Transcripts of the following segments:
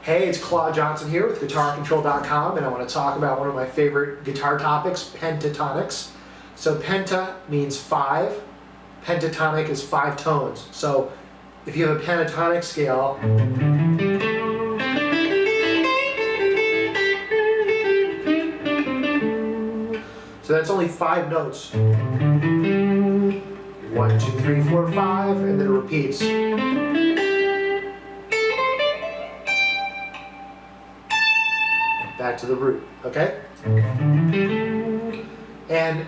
Hey, it's Claude Johnson here with GuitarControl.com, and I want to talk about one of my favorite guitar topics, pentatonics. So penta means 5, pentatonic is 5 tones. So if you have a pentatonic scale, so that's only 5 notes. 1, 2, 3, 4, 5, and then it repeats. Back to the root, okay? And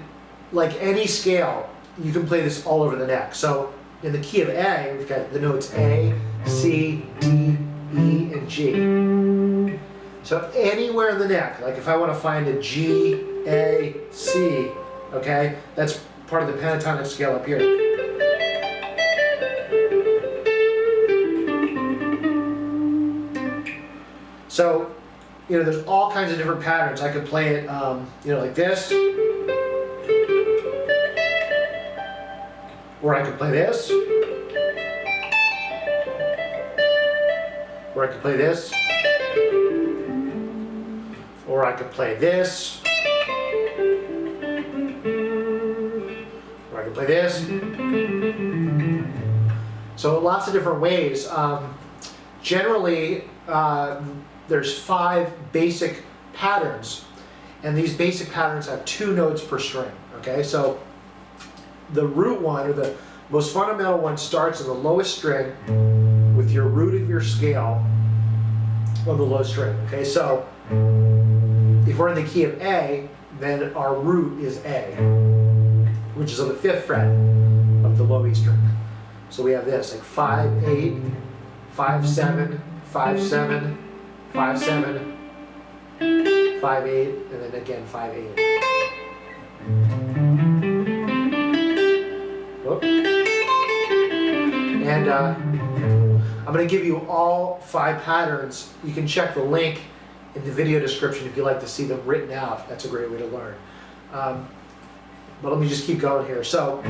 like any scale, you can play this all over the neck. So in the key of A, we've got the notes A, C, D, E, and G. So anywhere in the neck, like if I want to find a G, A, C, okay, that's part of the pentatonic scale up here. So, you know, there's all kinds of different patterns. I could play it, you know, like this. Or I could play this. Or I could play this. Or I could play this. Or I could play this. So lots of different ways. Generally, there's 5 basic patterns, and these basic patterns have 2 notes per string, okay? So the root one, or the most fundamental one, starts in the lowest string with your root of your scale on the low string, okay? So if we're in the key of A, then our root is A, which is on the 5th fret of the low E string. So we have this, like 5, 8, 5, 7, 5, 7, 5, 7, 5, 8, and then again 5, 8. Whoop. And I'm going to give you all 5 patterns. You can check the link in the video description if you'd like to see them written out. That's a great way to learn. But let me just keep going here. So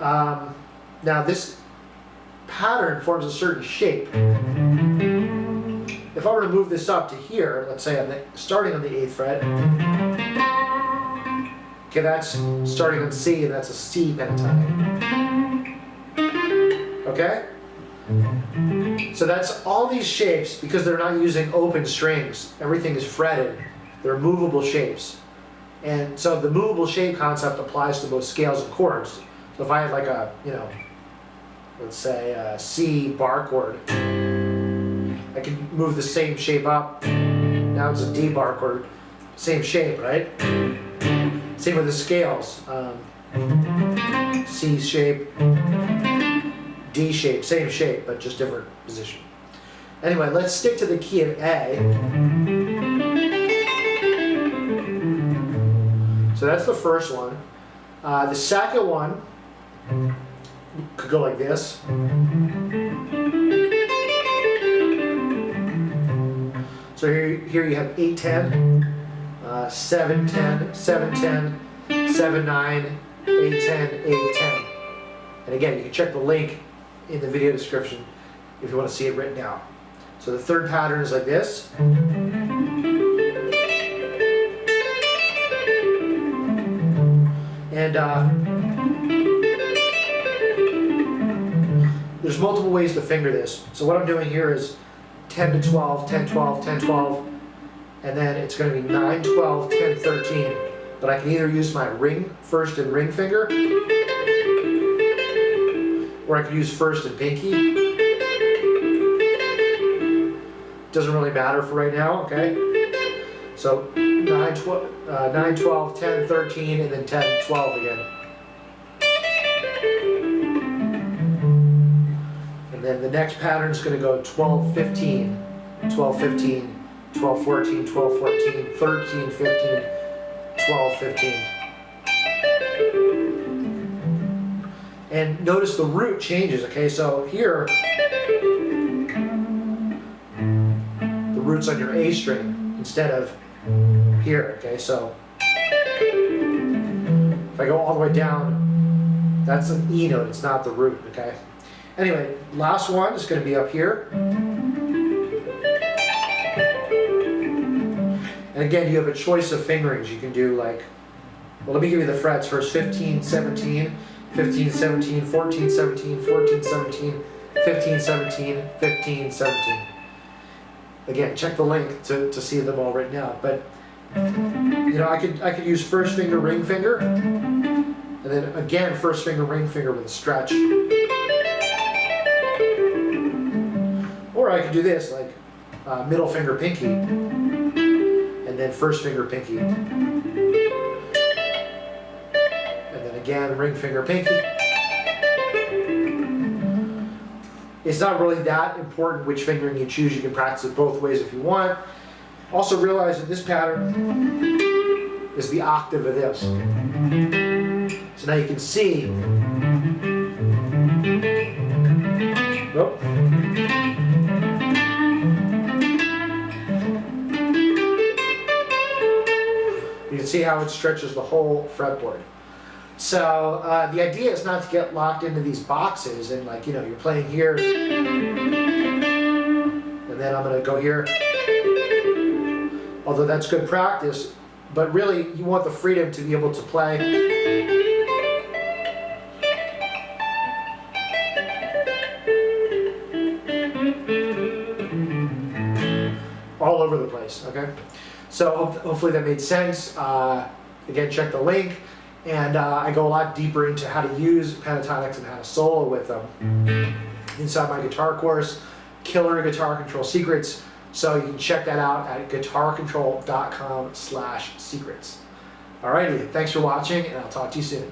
now this pattern forms a certain shape. If I were to move this up to here, let's say starting on the 8th fret, okay, that's starting on C, and that's a C pentatonic. Okay? So that's all these shapes, because they're not using open strings. Everything is fretted. They're movable shapes. And so the movable shape concept applies to both scales and chords. So if I had like a, you know, let's say a C bar chord, I can move the same shape up. Now it's a D bar chord, same shape, right? Same with the scales. C shape, D shape, same shape, but just different position. Anyway, let's stick to the key of A. So that's the first one. The second one could go like this. So here you have 8, 10, 7, 10, 7, 10, 7, 9, 8, 10, 8, 10. And again, you can check the link in the video description if you want to see it written out. So the third pattern is like this. And there's multiple ways to finger this. So what I'm doing here is 10 to 12, 10, 12, 10, 12, and then it's going to be 9, 12, 10, 13. But I can either use my ring, first and ring finger, or I can use first and pinky. Doesn't really matter for right now, okay? So 9, 12, 10, 13, and then 10, 12 again. And then the next pattern is going to go 12, 15, 12, 15, 12, 14, 12, 14, 13, 15, 12, 15. And notice the root changes, okay? So here, the root's on your A string instead of here, okay? So if I go all the way down, that's an E note, it's not the root, okay? Anyway, last one is going to be up here. And again, you have a choice of fingerings. You can do like, well, let me give you the frets first. 15, 17, 15, 17, 14, 17, 14, 17, 15, 17, 15, 17. Again, check the link to see them all written out. But you know, I could use first finger, ring finger, and then again first finger, ring finger with a stretch. Or I could do this, like middle finger, pinky, and then first finger, pinky, and then again ring finger, pinky. It's not really that important which fingering you choose. You can practice it both ways if you want. Also realize that this pattern is the octave of this. So now you can see. Oh. You can see how it stretches the whole fretboard. So the idea is not to get locked into these boxes and, like, you know, you're playing here, and then I'm going to go here. Although that's good practice, but really you want the freedom to be able to play all over the place, okay? So hopefully that made sense. Again, check the link. And I go a lot deeper into how to use Pentatonics and how to solo with them inside my guitar course, Killer Guitar Control Secrets. So you can check that out at guitarcontrol.com/secrets. Alrighty, thanks for watching, and I'll talk to you soon.